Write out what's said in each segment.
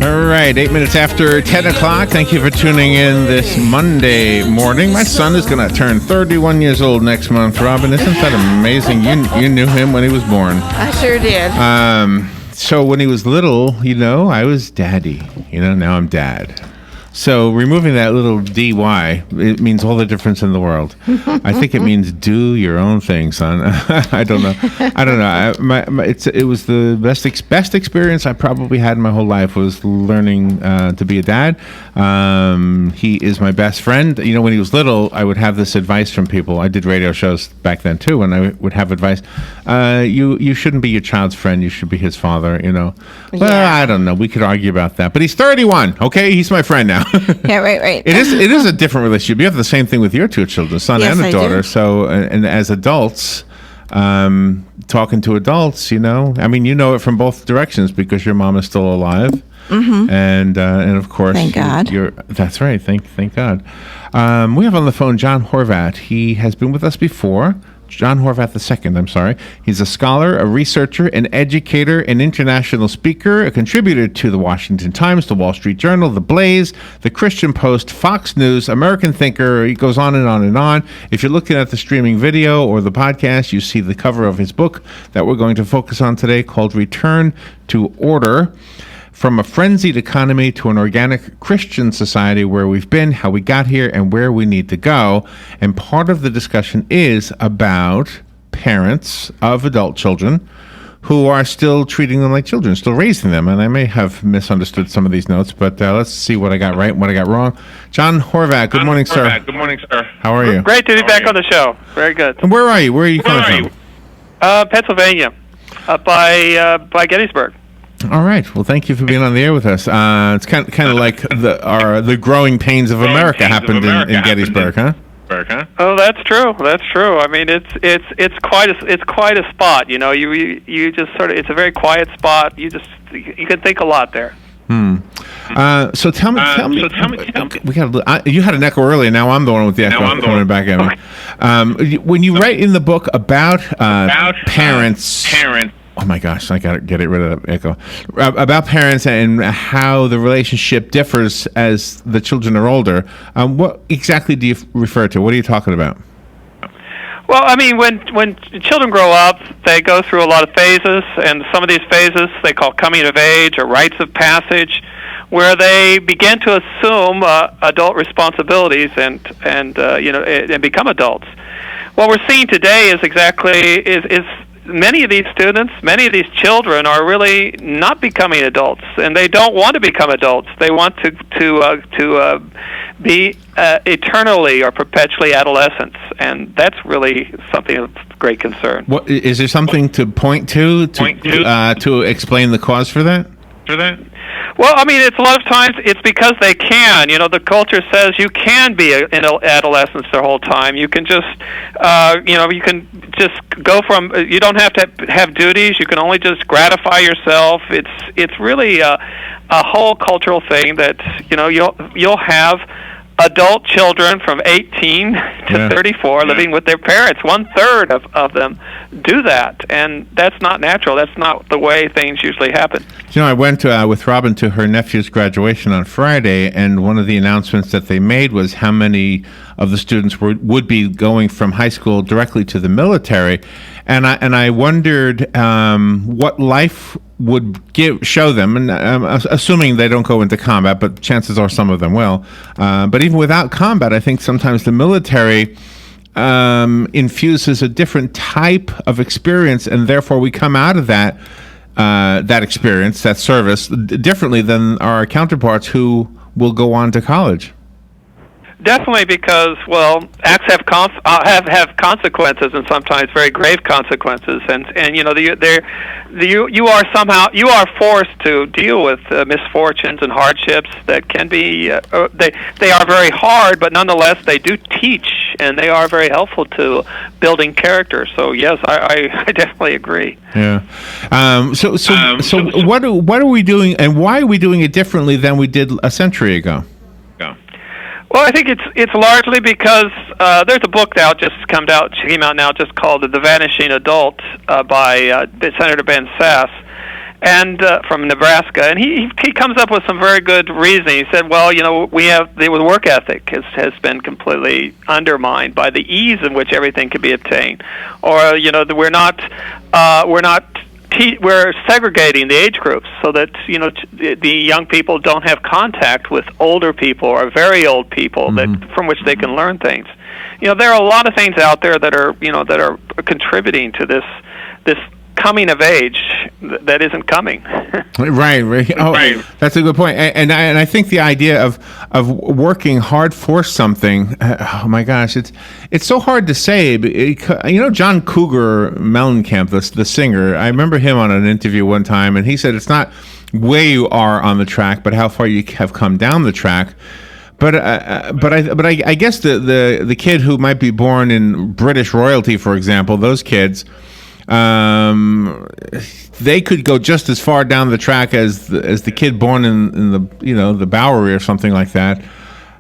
All right, 8 minutes after 10 o'clock. Thank you for tuning in this Monday morning. My son is going to turn 31 years old next month, Robin. Isn't that amazing? You knew him when he was born. I sure did. So when he was little, I was daddy. Now I'm dad. So removing that little DY, it means all the difference in the world. I think it means do your own thing, son. I don't know. It was the best experience I probably had in my whole life was learning to be a dad. He is my best friend. When he was little, I would have this advice from people. I did radio shows back then too, and I would have advice. You shouldn't be your child's friend. You should be his father. Well, I don't know. We could argue about that, but he's 31. Okay, he's my friend now. Yeah, right. It is a different relationship. You have the same thing with your two children, son and a daughter. So, and as adults, talking to adults, you know it from both directions because your mom is still alive, and of course, thank God. That's right. Thank God. We have on the phone John Horvat. He has been with us before. John Horvat II, I'm sorry. He's a scholar, a researcher, an educator, an international speaker, a contributor to the Washington Times, the Wall Street Journal, The Blaze, the Christian Post, Fox News, American Thinker. He goes on and on and on. If you're looking at the streaming video or the podcast, you see the cover of his book that we're going to focus on today called Return to Order. From a frenzied economy to an organic Christian society, where we've been, how we got here, and where we need to go. And part of the discussion is about parents of adult children who are still treating them like children, still raising them. And I may have misunderstood some of these notes, but let's see what I got right and what I got wrong. John Horvat, good morning, sir. Good morning, sir. How are you? Great to be back on the show. Very good. And where are you? Where are you coming from? Pennsylvania, by Gettysburg. All right. Well, thank you for being on the air with us. It's kind of like the growing pains of America happened in Gettysburg, huh? Oh, that's true. That's true. I mean, it's quite a spot. You just sort of, it's a very quiet spot. You can think a lot there. So tell me. We got you had an echo earlier. Now I'm the one with the echo coming back at me. When you write in the book about parents. Oh my gosh, I gotta get rid of that echo. About parents and how the relationship differs as the children are older. What exactly do you refer to? What are you talking about? Well, I mean, when children grow up, they go through a lot of phases, and some of these phases they call coming of age or rites of passage, where they begin to assume adult responsibilities and become adults. What we're seeing today is many of these students, many of these children are really not becoming adults, and they don't want to become adults. They want to be eternally or perpetually adolescents, and that's really something of great concern. What is there something to point to explain the cause for that? Well, I mean, it's a lot of times it's because they can. The culture says you can be in adolescence the whole time. You can just, you can just go from. You don't have to have duties. You can only just gratify yourself. It's really a whole cultural thing that you'll have adult children from 18 to 34 living with their parents. 1/3 of them do that, and that's not natural. That's not the way things usually happen. I went with Robin to her nephew's graduation on Friday, and one of the announcements that they made was how many of the students would be going from high school directly to the military, and I wondered what life would show them, and assuming they don't go into combat, but chances are some of them will. But even without combat, I think sometimes the military infuses a different type of experience, and therefore we come out of that experience, that service, differently than our counterparts who will go on to college. Definitely, because acts have consequences, and sometimes very grave consequences, and you are forced to deal with misfortunes and hardships that can be they are very hard, but nonetheless they do teach, and they are very helpful to building character. So yes, I definitely agree. Yeah. So what are we doing, and why are we doing it differently than we did a century ago? Well, I think it's largely because there's a book now came out now just called The Vanishing Adult by Senator Ben Sasse, and from Nebraska, and he comes up with some very good reasoning. He said, well, the work ethic has been completely undermined by the ease in which everything can be obtained, or we're segregating the age groups so that the young people don't have contact with older people or very old people from which they can learn things. There are a lot of things out there that are contributing to this coming of age that isn't coming. Right. Oh, right. That's a good point. And I think the idea of working hard for something. Oh my gosh, it's so hard to say. John Cougar Mellencamp, the singer. I remember him on an interview one time, and he said it's not where you are on the track, but how far you have come down the track. But I guess the kid who might be born in British royalty, for example, those kids. They could go just as far down the track as the kid born in the Bowery or something like that,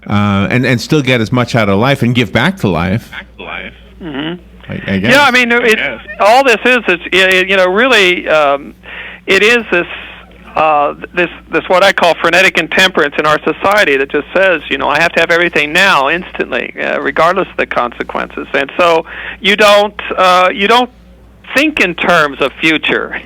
and still get as much out of life and give back to life. Mm-hmm. I guess. Yeah, I mean, all this is really it is this what I call frenetic intemperance in our society that just says, I have to have everything now, instantly, regardless of the consequences, and so you don't think in terms of future,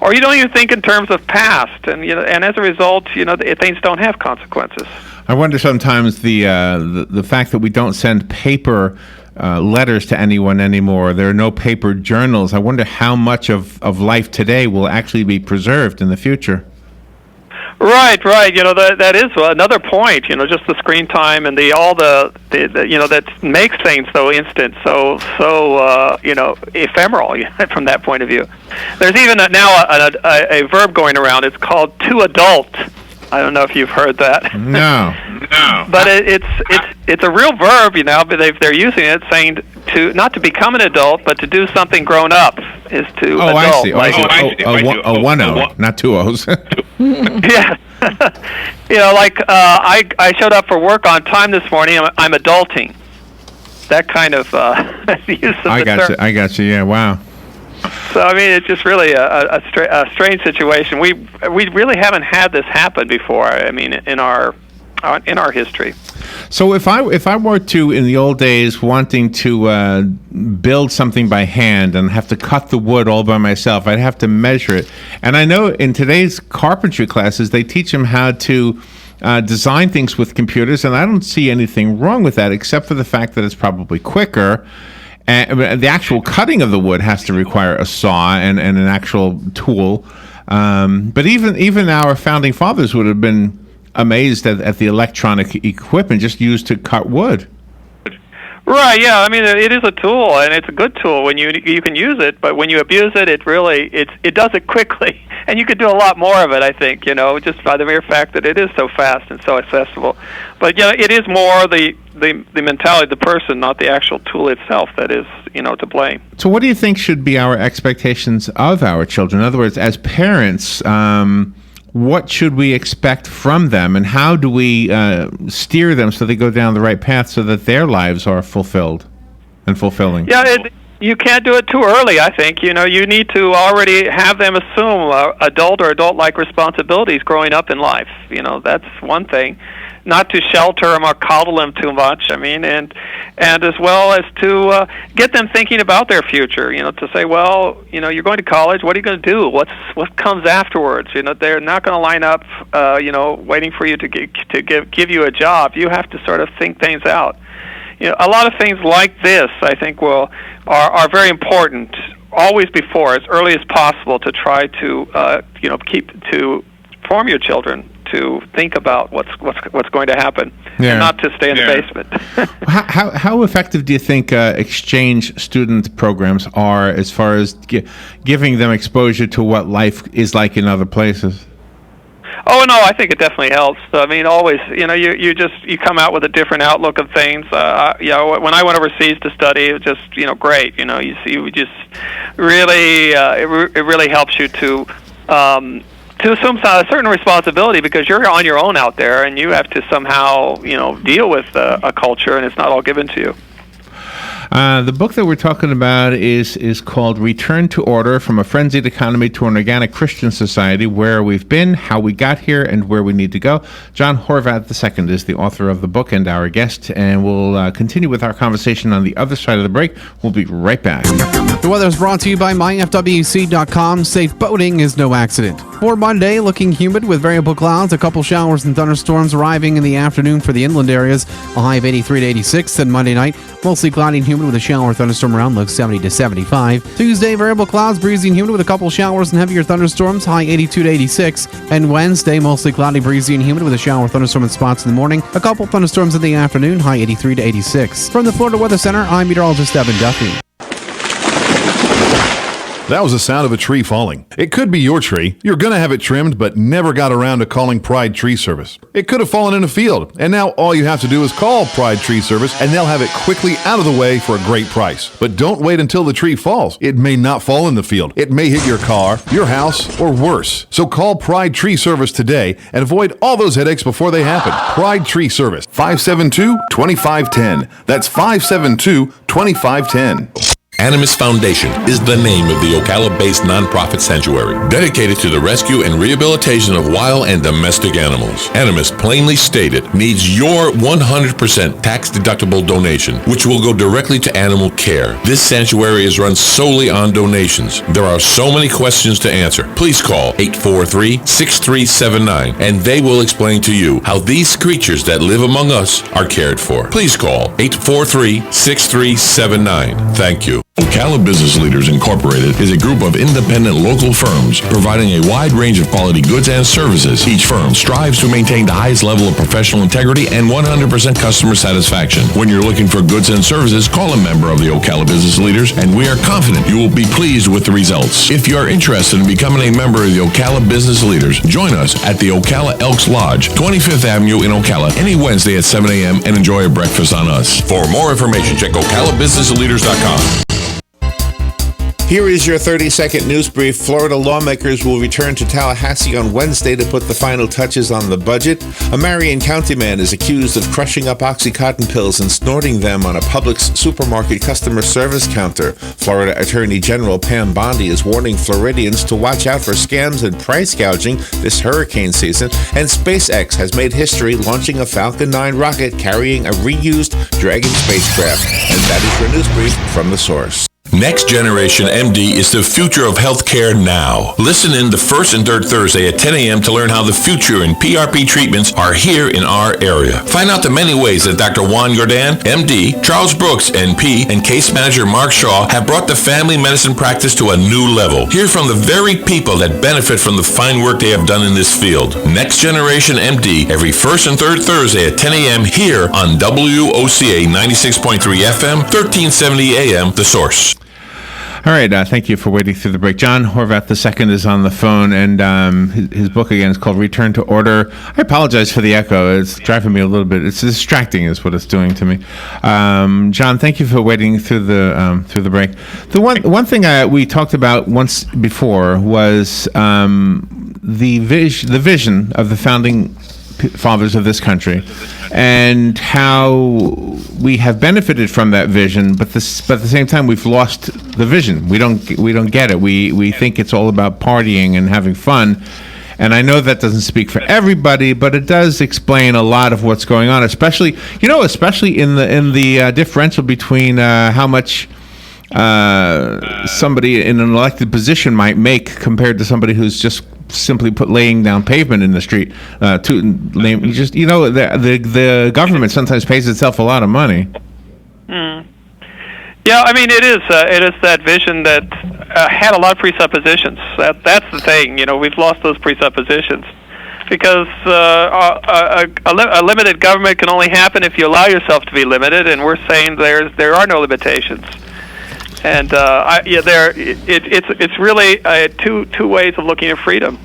or you don't even think in terms of past, and as a result, things don't have consequences. I wonder sometimes the fact that we don't send paper letters to anyone anymore. There are no paper journals. I wonder how much of life today will actually be preserved in the future. Right. That is another point. Just the screen time and that makes things so instant, so ephemeral from that point of view. There's even now a verb going around. It's called to adult. I don't know if you've heard that. No. But it's a real verb. But they're using it, saying to not to become an adult, but to do something grown up is to adult. I see. A 1-0, not 2 O's. Yeah. I showed up for work on time this morning. I'm adulting. That kind of use of the term. I got you. Yeah. Wow. So I mean, it's just really a strange situation. We really haven't had this happen before. I mean, in our history. So if I were to, in the old days, wanting to build something by hand and have to cut the wood all by myself, I'd have to measure it. And I know in today's carpentry classes, they teach them how to design things with computers, and I don't see anything wrong with that, except for the fact that it's probably quicker. And the actual cutting of the wood has to require a saw and an actual tool. But even our founding fathers would have been amazed at the electronic equipment just used to cut wood. Right. Yeah. I mean, it is a tool, and it's a good tool when you can use it. But when you abuse it, it does it quickly, and you could do a lot more of it. I think just by the mere fact that it is so fast and so accessible. But it is more the mentality of the person, not the actual tool itself, that is to blame. So, what do you think should be our expectations of our children? In other words, as parents, what should we expect from them, and how do we steer them so they go down the right path so that their lives are fulfilled and fulfilling? Yeah, you can't do it too early, I think. You need to already have them assume adult or adult-like responsibilities growing up in life. That's one thing. Not to shelter them or coddle them too much. I mean, and as well as to get them thinking about their future. To say, well, you're going to college. What are you going to do? What comes afterwards? They're not going to line up, waiting for you to give you a job. You have to sort of think things out. A lot of things like this, I think, are very important. Always before, as early as possible, to try to form your children to think about what's going to happen, and not to stay in the basement. How effective do you think exchange student programs are as far as giving them exposure to what life is like in other places? Oh no, I think it definitely helps. I mean, always, you come out with a different outlook of things. When I went overseas to study, it was just great. You just really it really helps you to assume a certain responsibility, because you're on your own out there, and you have to somehow deal with a culture, and it's not all given to you. The book that we're talking about is called Return to Order: From a Frenzied Economy to an Organic Christian Society, Where We've Been, How We Got Here, and Where We Need to Go. John Horvat II is the author of the book and our guest, and we'll continue with our conversation on the other side of the break. We'll be right back. The weather is brought to you by myfwc.com. Safe boating is no accident. For Monday, looking humid with variable clouds, a couple showers and thunderstorms arriving in the afternoon for the inland areas, a high of 83 to 86. Then Monday night, mostly cloudy and humid with a shower or thunderstorm around, low 70 to 75. Tuesday, variable clouds, breezy and humid with a couple showers and heavier thunderstorms, high 82 to 86. And Wednesday, mostly cloudy, breezy and humid with a shower or thunderstorm in spots in the morning, a couple thunderstorms in the afternoon, high 83 to 86. From the Florida Weather Center, I'm meteorologist Evan Duffy. That was the sound of a tree falling. It could be your tree. You're going to have it trimmed, but never got around to calling Pride Tree Service. It could have fallen in a field, and now all you have to do is call Pride Tree Service, and they'll have it quickly out of the way for a great price. But don't wait until the tree falls. It may not fall in the field. It may hit your car, your house, or worse. So call Pride Tree Service today and avoid all those headaches before they happen. Pride Tree Service, 572-2510. That's 572-2510. Animus Foundation is the name of the Ocala-based nonprofit sanctuary dedicated to the rescue and rehabilitation of wild and domestic animals. Animus, plainly stated, needs your 100% tax-deductible donation, which will go directly to animal care. This sanctuary is run solely on donations. There are so many questions to answer. Please call 843-6379, and they will explain to you how these creatures that live among us are cared for. Please call 843-6379. Thank you. Ocala Business Leaders Incorporated is a group of independent local firms providing a wide range of quality goods and services. Each firm strives to maintain the highest level of professional integrity and 100% customer satisfaction. When you're looking for goods and services, call a member of the Ocala Business Leaders, and we are confident you will be pleased with the results. If you are interested in becoming a member of the Ocala Business Leaders, join us at the Ocala Elks Lodge, 25th Avenue in Ocala, any Wednesday at 7 a.m. and enjoy a breakfast on us. For more information, check OcalaBusinessLeaders.com. Here is your 30-second news brief. Florida lawmakers will return to Tallahassee on Wednesday to put the final touches on the budget. A Marion County man is accused of crushing up OxyContin pills and snorting them on a Publix supermarket customer service counter. Florida Attorney General Pam Bondi is warning Floridians to watch out for scams and price gouging this hurricane season. And SpaceX has made history launching a Falcon 9 rocket carrying a reused Dragon spacecraft. And that is your news brief from The Source. Next Generation MD is the future of healthcare now. Listen in the first and third Thursday at 10 a.m. to learn how the future in PRP treatments are here in our area. Find out the many ways that Dr. Juan Jordan, MD, Charles Brooks, NP, and case manager Mark Shaw have brought the family medicine practice to a new level. Hear from the very people that benefit from the fine work they have done in this field. Next Generation MD, every first and third Thursday at 10 a.m. here on WOCA 96.3 FM, 1370 AM, The Source. All right, thank you for waiting through the break. John Horvat II is on the phone, and his book again is called Return to Order. I apologize for the echo. It's driving me a little bit. It's distracting is what it's doing to me. John, thank you for waiting through the break. The one thing we talked about once before was the vision of the founding fathers of this country, and how we have benefited from that vision, but at the same time we've lost the vision. We don't get it. We think it's all about partying and having fun, and I know that doesn't speak for everybody, but it does explain a lot of what's going on, especially in the differential between how much somebody in an elected position might make compared to somebody who's just simply laying down pavement in the street. The government sometimes pays itself a lot of money. Yeah, I mean it is that vision that had a lot of presuppositions. That's the thing. We've lost those presuppositions because a limited government can only happen if you allow yourself to be limited, and we're saying there are no limitations. And it's really two ways of looking at freedom.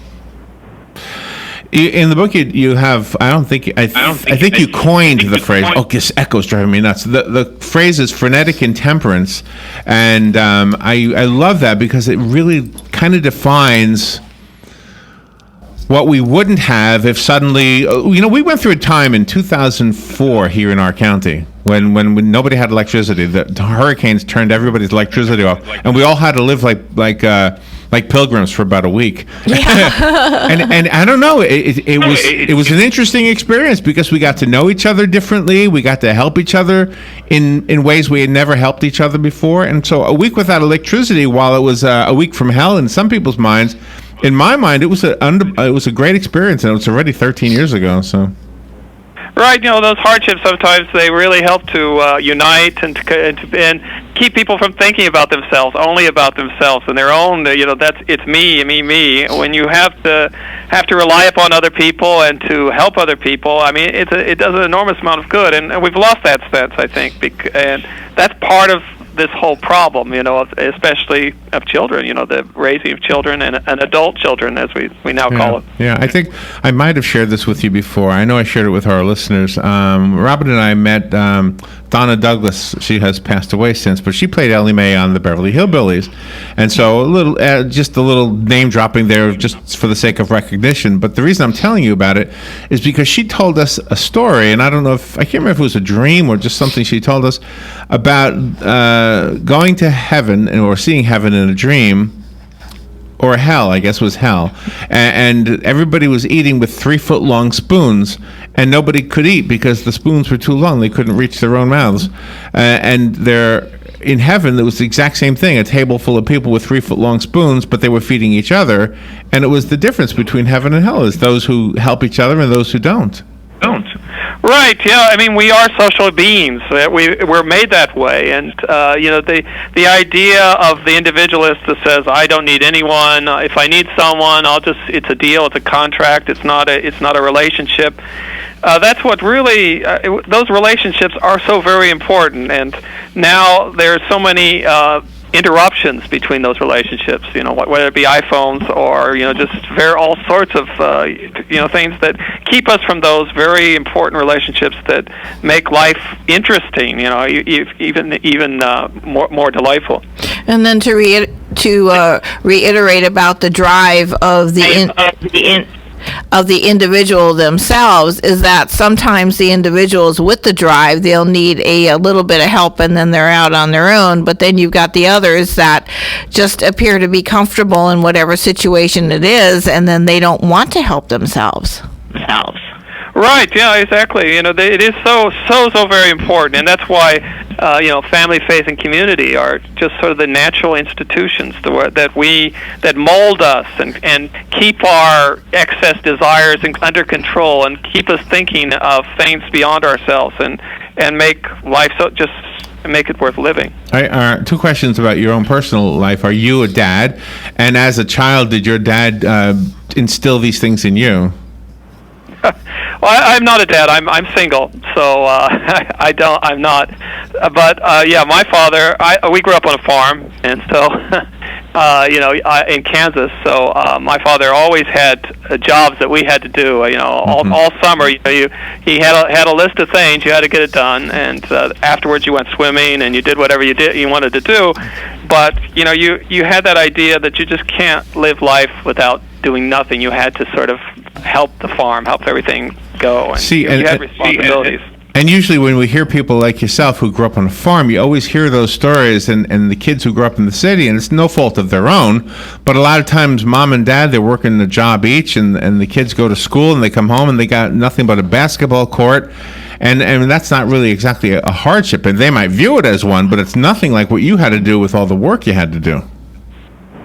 In the book, you have I think you coined the phrase. Oh, this echo's driving me nuts. The phrase is frenetic intemperance, and I love that because it really kind of defines what we wouldn't have if suddenly we went through a time in 2004 here in our county when nobody had electricity. The hurricanes turned everybody's electricity off, and we all had to live like pilgrims for about a week. and I don't know, it was an interesting experience because we got to know each other differently. We got to help each other in ways we had never helped each other before. And so a week without electricity, while it was a week from hell in some people's minds, in my mind, it was a great experience, and it was already 13 years ago. So. Right, those hardships sometimes they really help to unite and keep people from thinking about themselves, only about themselves and their own. It's me. When you have to rely upon other people and to help other people, I mean, it does an enormous amount of good, and we've lost that sense, I think, and that's part of this whole problem, especially of children, the raising of children and adult children, as we now call it. Yeah, I think I might have shared this with you before. I know I shared it with our listeners. Robin and I met Donna Douglas. She has passed away since, but she played Ellie Mae on the Beverly Hillbillies. And so just a little name dropping there just for the sake of recognition. But the reason I'm telling you about it is because she told us a story, and I can't remember if it was a dream or just something she told us about going to heaven or seeing heaven in a dream, or hell, I guess was hell, and everybody was eating with 3-foot-long spoons, and nobody could eat because the spoons were too long. They couldn't reach their own mouths, and in heaven, it was the exact same thing, a table full of people with 3-foot-long spoons, but they were feeding each other, and it was the difference between heaven and hell is those who help each other and those who don't. Right. Yeah. I mean, we are social beings. We're made that way, and the idea of the individualist that says I don't need anyone. If I need someone, it's a deal. It's a contract. It's not a relationship. That's what really those relationships are so very important. And now there's so many interruptions between those relationships, whether it be iPhones or just all sorts of things that keep us from those very important relationships that make life interesting, even more delightful. And then to reiterate about the drive of the individual themselves is that sometimes the individuals with the drive, they'll need a little bit of help and then they're out on their own, but then you've got the others that just appear to be comfortable in whatever situation it is, and then they don't want to help themselves. Right, yeah, exactly. It is so very important, and that's why family, faith, and community are just sort of the natural institutions that mold us and keep our excess desires under control and keep us thinking of things beyond ourselves and make life make it worth living. Two questions about your own personal life. Are you a dad? And as a child, did your dad instill these things in you? Well, I'm not a dad. I'm single, so I'm not. But my father. We grew up on a farm, and so in Kansas. So my father always had jobs that we had to do. All summer. He had a list of things you had to get it done, and afterwards you went swimming and you did whatever you wanted to do. But you had that idea that you just can't live life without doing nothing. You had to sort of help the farm, help everything go, and you had responsibilities. And usually when we hear people like yourself who grew up on a farm, you always hear those stories, and the kids who grew up in the city, and it's no fault of their own, but a lot of times mom and dad, they're working a job each, and the kids go to school and they come home and they got nothing but a basketball court, and that's not really exactly a hardship, and they might view it as one, but it's nothing like what you had to do with all the work you had to do.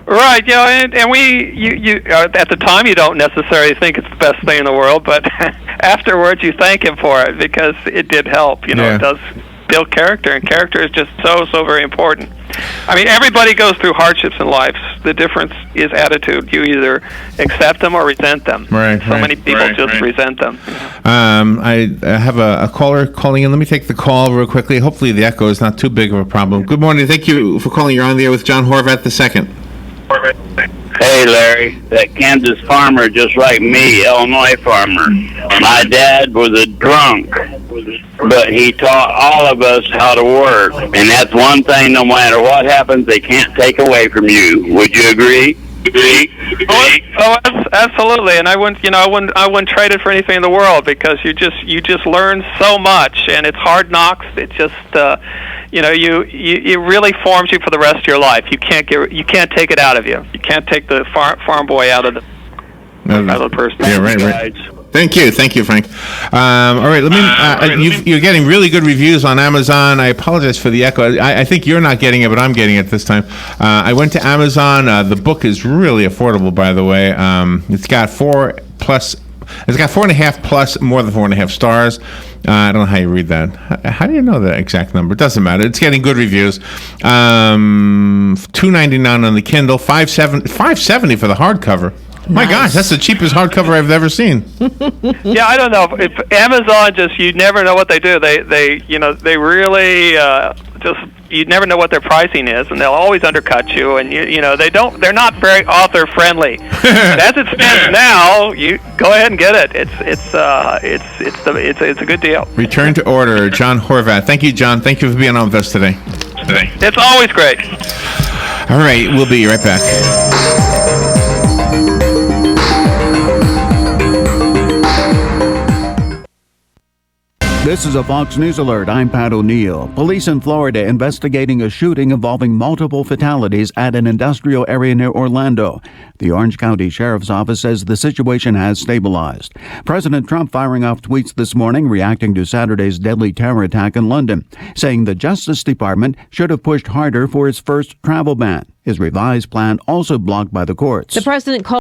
Right, and you at the time you don't necessarily think it's the best thing in the world, but afterwards you thank him for it because it did help. It does build character, and character is just so very important. I mean, everybody goes through hardships in life. The difference is attitude. You either accept them or resent them. Right. Many people just resent them. I have a caller calling in. Let me take the call real quickly. Hopefully the echo is not too big of a problem. Good morning. Thank you for calling. You're on the air with John Horvat II. Hey, Larry, that Kansas farmer just like me, Illinois farmer. My dad was a drunk, but he taught all of us how to work. And that's one thing, no matter what happens, they can't take away from you. Would you agree? Absolutely, and I wouldn't trade it for anything in the world, because you just learn so much, and it's hard knocks. It just it really forms you for the rest of your life. You can't take it out of you. You can't take the farm boy out of the person. Yeah, right. Thank you, Frank. All right, you're getting really good reviews on Amazon. I apologize for the echo. I think you're not getting it, but I'm getting it this time. I went to Amazon. The book is really affordable, by the way. It's got 4+. It's got 4.5 plus, more than 4.5 stars. I don't know how you read that. How do you know the exact number? It doesn't matter. It's getting good reviews. $2.99 on the Kindle. $5.70 for the hardcover. My gosh, that's the cheapest hardcover I've ever seen. Yeah, I don't know if Amazon you never know what they do. They really you never know what their pricing is, and they'll always undercut you. And they're not very author friendly. As it stands now, you go ahead and get it. It's a good deal. Return to order, John Horvat. Thank you, John. Thank you for being on with us today. It's always great. All right, we'll be right back. This is a Fox News Alert. I'm Pat O'Neill. Police in Florida investigating a shooting involving multiple fatalities at an industrial area near Orlando. The Orange County Sheriff's Office says the situation has stabilized. President Trump firing off tweets this morning reacting to Saturday's deadly terror attack in London, saying the Justice Department should have pushed harder for its first travel ban. His revised plan also blocked by the courts. The president called